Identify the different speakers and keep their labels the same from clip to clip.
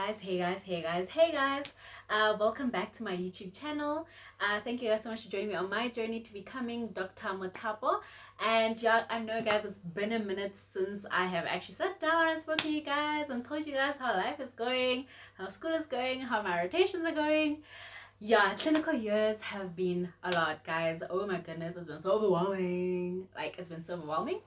Speaker 1: Hey guys. Welcome back to my YouTube channel. Thank you guys so much for joining me on my journey to becoming Dr. Motapo. And yeah, I know guys, it's been a minute since I have actually sat down and spoken to you guys and told you guys how life is going, how school is going, how my rotations are going. Yeah, clinical years have been a lot, guys. Oh my goodness, it's been so overwhelming. It's been so overwhelming.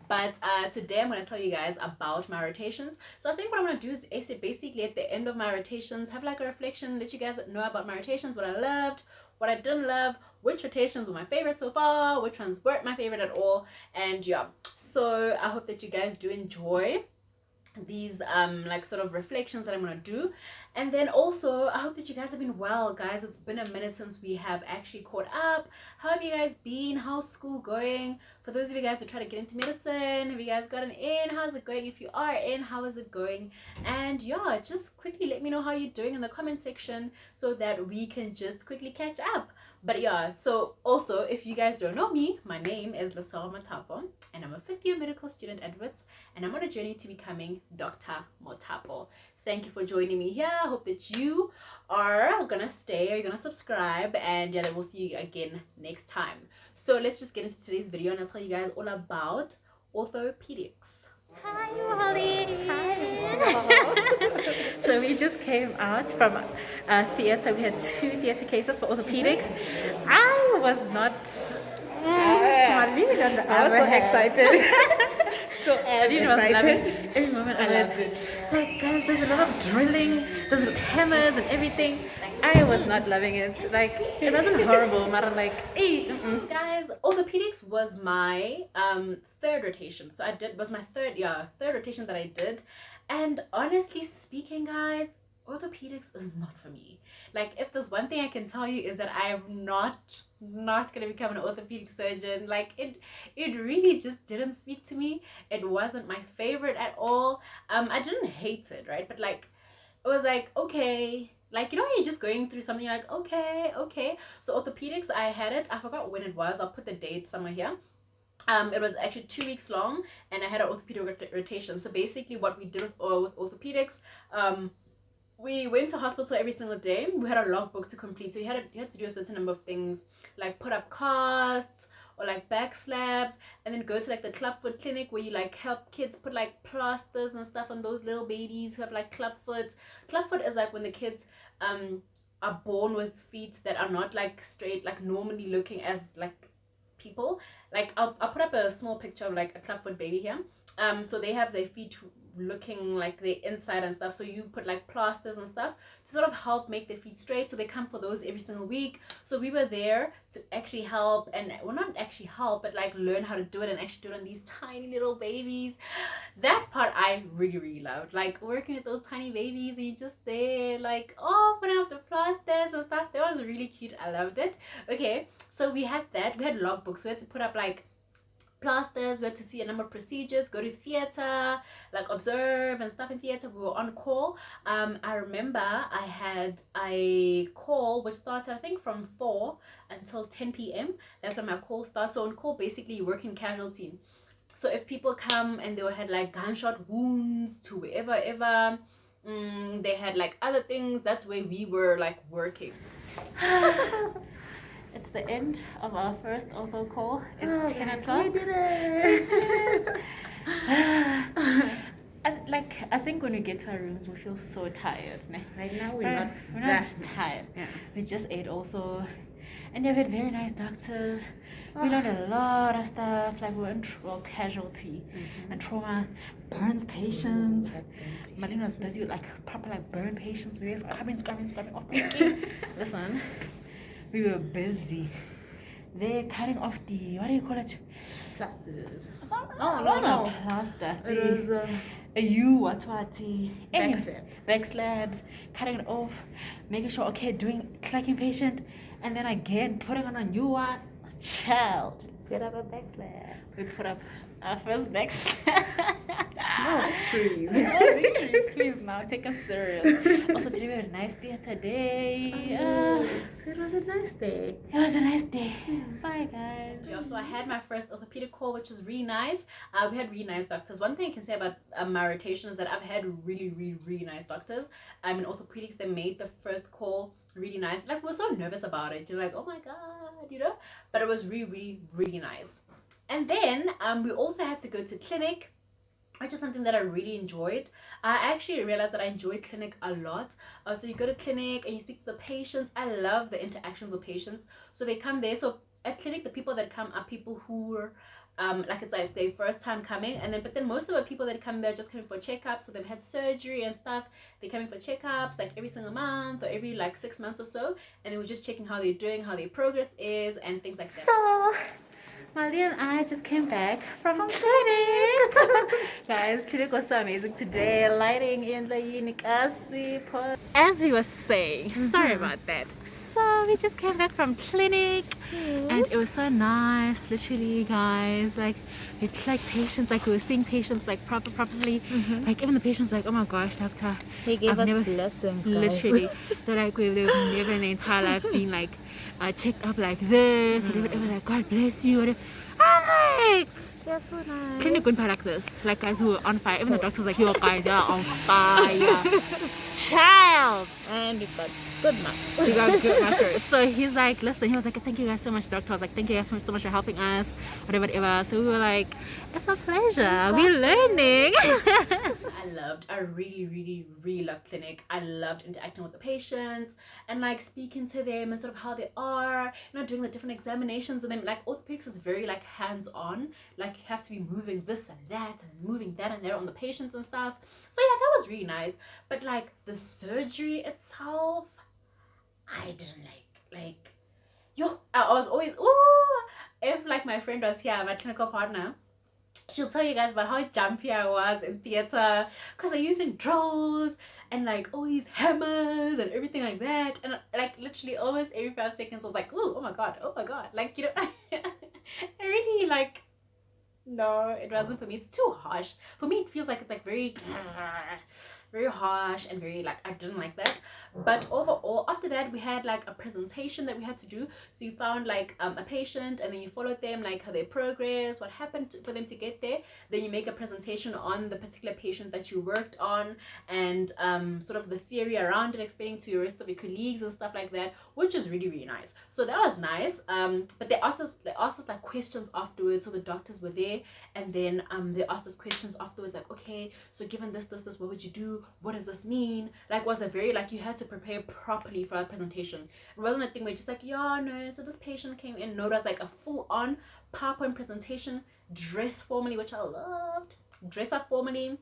Speaker 1: But today I'm going to tell you guys about my rotations. So I think what I'm going to do is basically at the end of my rotations have like a reflection, let you guys know about my rotations, what I loved, what I didn't love, which rotations were my favorite so far, which ones weren't my favorite at all. And yeah, so I hope that you guys do enjoy these like sort of reflections that I'm gonna do. And then also I hope that you guys have been well, guys. It's been a minute since we have actually caught up. How have you guys been? How's school going? For those of you guys who try to get into medicine, have you guys gotten in? How's it going? If you are in, how is it going? And yeah, just quickly let me know how you're doing in the comment section so that we can just quickly catch up. But yeah, so also if you guys don't know me, my name is Lasal Motapo and I'm a fifth year medical student at WITS, and I'm on a journey to becoming Dr. Motapo. Thank you for joining me here. I hope that you are gonna stay, or you're gonna subscribe, and yeah, then we'll see you again next time. So let's just get into today's video and I'll tell you guys all about orthopedics.
Speaker 2: Hi, Holly.
Speaker 1: Hi. So we just came out from theatre. We had 2 theatre cases for orthopedics. I was not
Speaker 2: I was so excited. Still am excited.
Speaker 1: Every moment I loved it. Like guys, there's a lot of drilling, there's hammers and everything. I was not loving it. Like it wasn't horrible, but like, hey, guys, orthopedics was my third rotation. So was my third rotation that I did. And honestly speaking, guys, orthopedics is not for me. Like if there's one thing I can tell you is that I am not gonna become an orthopedic surgeon. Like it really just didn't speak to me. It wasn't my favorite at all. I didn't hate it, right? But like it was like, okay, like you know you're just going through something, you're like okay. So orthopedics, I had it, I forgot when it was, I'll put the date somewhere here. It was actually 2 weeks long and I had an orthopedic rotation. So basically what we did with orthopedics, we went to hospital every single day. We had a logbook to complete, so you had to do a certain number of things, like put up casts or like back slabs, and then go to like the clubfoot clinic where you like help kids put like plasters and stuff on those little babies who have like clubfoot. Clubfoot is like when the kids are born with feet that are not like straight, like normally looking as like people. Like I'll put up a small picture of like a clubfoot baby here. So they have their feet looking like the inside and stuff, so you put like plasters and stuff to sort of help make their feet straight. So they come for those every single week. So we were there to actually help, and well, not actually help, but like learn how to do it and actually do it on these tiny little babies. That part I really loved, like working with those tiny babies and you just there like, oh, putting up the plasters and stuff. That was really cute. I loved it. Okay, so we had that. We had logbooks. We had to put up like plasters, we had to see a number of procedures, go to theater, like observe and stuff in theater. We were on call. I remember I had a call which started I think from 4 until 10 p.m. That's when my call starts. So on call basically you work in casualty. So if people come and they had like gunshot wounds to wherever, they had like other things, that's where we were like working. It's the end of our first ortho call. It's 10 o'clock. We did it! I think when we get to our rooms, we feel so tired.
Speaker 2: Right now, we're not
Speaker 1: tired.
Speaker 2: Yeah.
Speaker 1: We just ate also. And yeah, we had very nice doctors. We learned a lot of stuff. Like we were in casualty and trauma, burns patients. Marlene was busy with like proper like burn patients. We were scrubbing off the skin. Listen. We were busy. They're cutting off the, what do you call it?
Speaker 2: Plasters.
Speaker 1: No. Plaster. It was back slabs, cutting it off, making sure, okay, doing clacking patient, and then again putting on a new one. Child.
Speaker 2: Put up a back slab.
Speaker 1: We put up Our first back
Speaker 2: Small victories.
Speaker 1: Small victories, please now take us serious. Also, today we had a nice theater day.
Speaker 2: Yes, it was a nice day.
Speaker 1: It was a nice day. Bye, guys. Yeah, so I had my first orthopedic call, which was really nice. We had really nice doctors. One thing I can say about my rotation is that I've had really nice doctors. In orthopedics, they made the first call really nice. Like, we were so nervous about it. You're like, oh my god, you know? But it was really nice. And then we also had to go to clinic, which is something that I really enjoyed. I actually realized that I enjoy clinic a lot. So you go to clinic and you speak to the patients. I love the interactions with patients. So they come there. So at clinic, the people that come are people who are like, it's like their first time coming, and then but then most of the people that come there are just coming for checkups. So they've had surgery and stuff. They're coming for checkups like every single month or every like 6 months or so, and then we're just checking how they're doing, how their progress is, and things like that. So Mali and I just came back from clinic. Guys, clinic was so amazing today. Lighting in the Unicasi. As we were saying, sorry about that. So we just came back from clinic, and it was so nice. Literally, guys, like it's like patients, like we were seeing patients like properly. Like even the patients, like, oh my gosh, doctor,
Speaker 2: He gave
Speaker 1: I've
Speaker 2: us
Speaker 1: never,
Speaker 2: blessings, guys.
Speaker 1: literally, they're like they've never in their entire life been like checked up like this, or whatever, like, God bless you, whatever. I'm like,
Speaker 2: They're so nice.
Speaker 1: clinic went by like this, like guys who were on fire. Even the doctor's like, yo guys, you're on fire. Child.
Speaker 2: And we got good marks.
Speaker 1: We got good marks. So he's like, listen, he was like, thank you guys so much, doctor. I was like, thank you guys so much for helping us, whatever. So we were like, it's a pleasure. We're learning. I really loved clinic. I loved interacting with the patients and like speaking to them and sort of how they are, you know, doing the different examinations. And then like orthopedics is very like hands-on. Like you have to be moving this and that and moving that and there on the patients and stuff. So yeah, that was really nice. But like the surgery itself, I didn't like yo, I was always, if like my friend was here, my clinical partner, she'll tell you guys about how jumpy I was in theater because I'm using drills and like all these hammers and everything like that, and like literally almost every 5 seconds I was like, oh my god, like, you know. I really like, no, it wasn't for me. It's too harsh for me. It feels like it's like very harsh and very like, I didn't like that. But overall, after that we had like a presentation that we had to do. So you found like a patient, and then you followed them, like how they progress, what happened for them to get there. Then you make a presentation on the particular patient that you worked on, and sort of the theory around it, explaining to your rest of your colleagues and stuff like that, which is really nice. So that was nice. But they asked us like questions afterwards. So the doctors were there, and then they asked us questions afterwards, like, okay, so given this, what would you do? What does this mean? Like, was a very like, you had to prepare properly for a presentation. It wasn't a thing where just like, yeah, no, so this patient came in. No, it was like a full-on PowerPoint presentation, dress formally, which I loved. Dress up formally,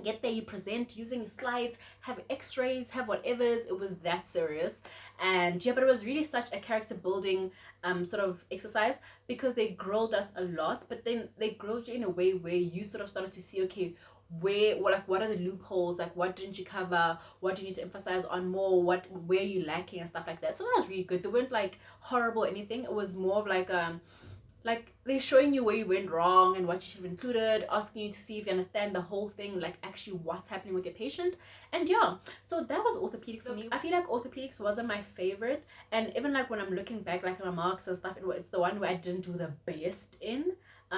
Speaker 1: get there, you present using slides, have x-rays, have whatevers. It was that serious. And yeah, but it was really such a character building sort of exercise, because they grilled us a lot, but then they grilled you in a way where you sort of started to see, okay, what are the loopholes, like what didn't you cover, what do you need to emphasize on more, where are you lacking and stuff like that. So that was really good. They weren't like horrible or anything. It was more of like they're showing you where you went wrong and what you should have included, asking you to see if you understand the whole thing, like actually what's happening with your patient. And yeah, so that was orthopedics for me. I feel like orthopedics wasn't my favorite, and even like when I'm looking back like at my marks and stuff, it's the one where I didn't do the best in,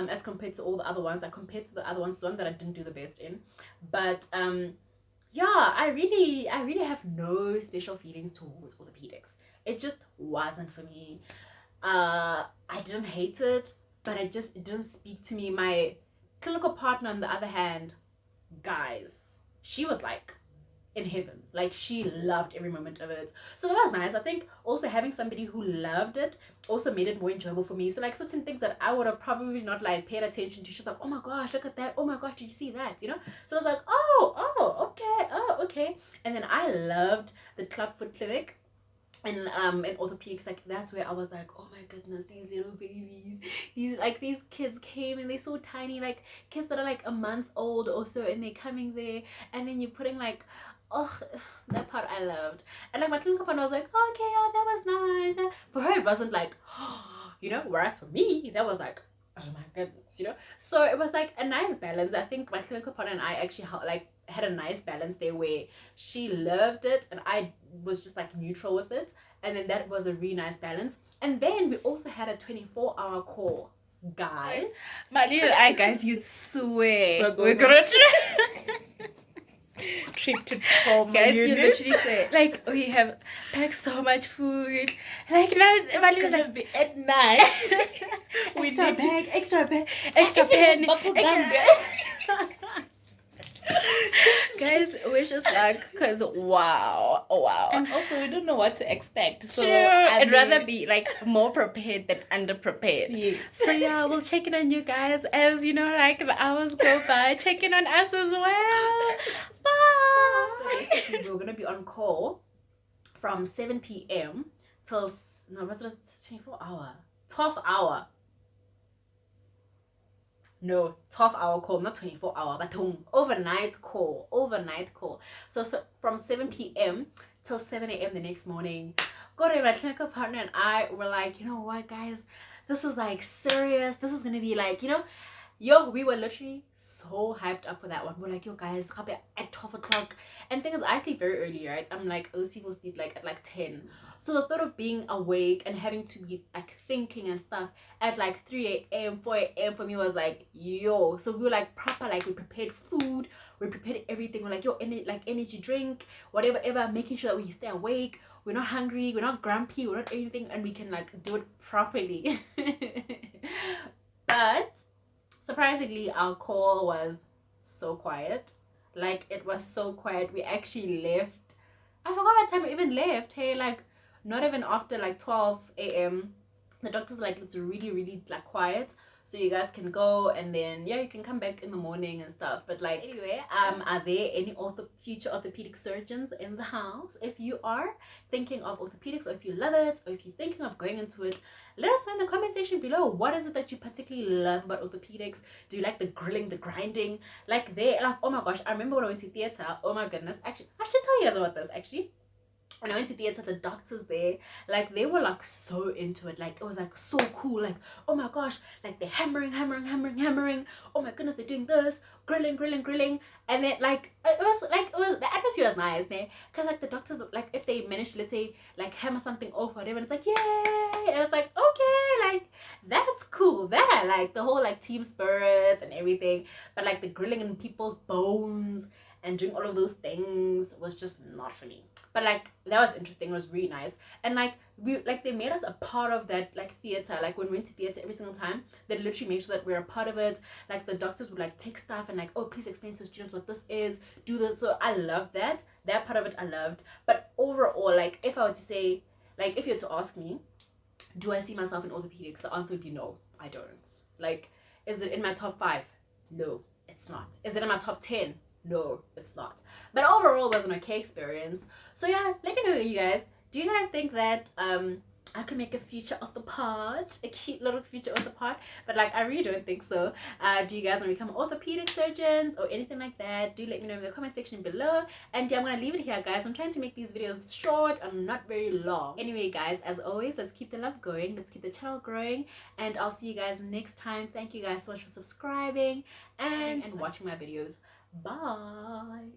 Speaker 1: as compared to all the other ones. Compared to the other ones, the one that I didn't do the best in. But yeah, I really have no special feelings towards orthopedics. It just wasn't for me. I didn't hate it, but it didn't speak to me. My clinical partner, on the other hand, guys, she was like in heaven. Like, she loved every moment of it. So that was nice. I think also having somebody who loved it also made it more enjoyable for me. So like certain things that I would have probably not like paid attention to, she was like, oh my gosh, look at that, oh my gosh, did you see that, you know? So I was like, oh okay. And then I loved the clubfoot clinic in orthopedics. Like, that's where I was like, oh my goodness, these little babies, these kids came, and they're so tiny, like kids that are like a month old or so, and they're coming there, and then you're putting like, oh, that part I loved. And like my clinical partner was like, oh, okay, yeah, that was nice. For her it wasn't like, you know, whereas for me that was like, oh my goodness, you know. So it was like a nice balance. I think my clinical partner and I actually like had a nice balance there where she loved it and I was just like neutral with it, and then that was a really nice balance. And then we also had a 24-hour call, guys.
Speaker 2: My little eye, guys, you'd swear we're gonna trip to trauma
Speaker 1: guys,
Speaker 2: unit.
Speaker 1: you literally say like we have packed so much food, like now my little like
Speaker 2: be at night.
Speaker 1: we extra bag, extra bag, extra pen,
Speaker 2: Bubble gum,
Speaker 1: extra... guys, we're just like, because wow.
Speaker 2: And also we don't know what to expect, so
Speaker 1: I'd rather be like more prepared than underprepared.
Speaker 2: Yes.
Speaker 1: So yeah, we'll check in on you guys as you know, like the hours go by. Check in on us as well. Bye. So basically we're gonna be on call from 7 p.m. till no, what's it, 24-hour, 12-hour. No, 12-hour call, not 24-hour, but overnight call. So from 7 p.m. till 7 a.m. the next morning. My clinical partner and I were like, you know what, guys, this is like serious. This is gonna be like, you know, yo, we were literally so hyped up for that one. We're like, yo guys, at 12 o'clock. And thing is, I sleep very early, right? I'm like, those people sleep like at like 10. So the thought of being awake and having to be like thinking and stuff at like 3 a.m, 4 a.m. for me was like, yo. So we were like proper, like we prepared food, we prepared everything. We're like, yo, energy drink, whatever, making sure that we stay awake. We're not hungry, we're not grumpy, we're not anything, and we can like do it properly. But surprisingly, our call was so quiet. Like, it was so quiet. We actually left. I forgot what time we even left. Hey, like, not even after like 12 a.m. The doctor's like, it's really, really like quiet. So you guys can go, and then yeah, you can come back in the morning and stuff. But like, anyway, are there any future orthopedic surgeons in the house? If you are thinking of orthopedics, or if you love it, or if you're thinking of going into it, let us know in the comment section below. What is it that you particularly love about orthopedics? Do you like the grilling, the grinding? Like oh my gosh, I remember when I went to theater. Oh my goodness, actually, I should tell you guys about this actually. When I went to theater, the doctors there, like, they were like so into it. Like, it was like so cool. Like, oh my gosh, like they're hammering. Oh my goodness, they're doing this, grilling. And then like it was the atmosphere was nice, né? Because like the doctors, like if they managed to, let's say, like hammer something off or whatever, and it's like yay, and it's like okay, like that's cool. That like the whole like team spirit and everything. But like the grilling in people's bones and doing all of those things was just not for me. But like that was interesting. It was really nice. And like they made us a part of that like theater. Like when we went to theater every single time, they literally made sure that we're a part of it. Like the doctors would like take stuff and like, oh, please explain to students what this is, do this. So I loved that part of it. I loved. But overall, like if I were to say, like if you were to ask me, do I see myself in orthopedics, the answer would be no, I don't. Like, is it in my top 5? No, it's not. Is it in my top 10? No, it's not. But overall, it was an okay experience. So yeah, let me know, you guys. Do you guys think that I could make a feature of the pod, a cute little feature of the pod? But like, I really don't think so. Do you guys want to become orthopedic surgeons or anything like that? Do let me know in the comment section below. And yeah, I'm gonna leave it here, guys. I'm trying to make these videos short and not very long. Anyway, guys, as always, let's keep the love going, let's keep the channel growing, and I'll see you guys next time. Thank you guys so much for subscribing and watching my videos. Bye.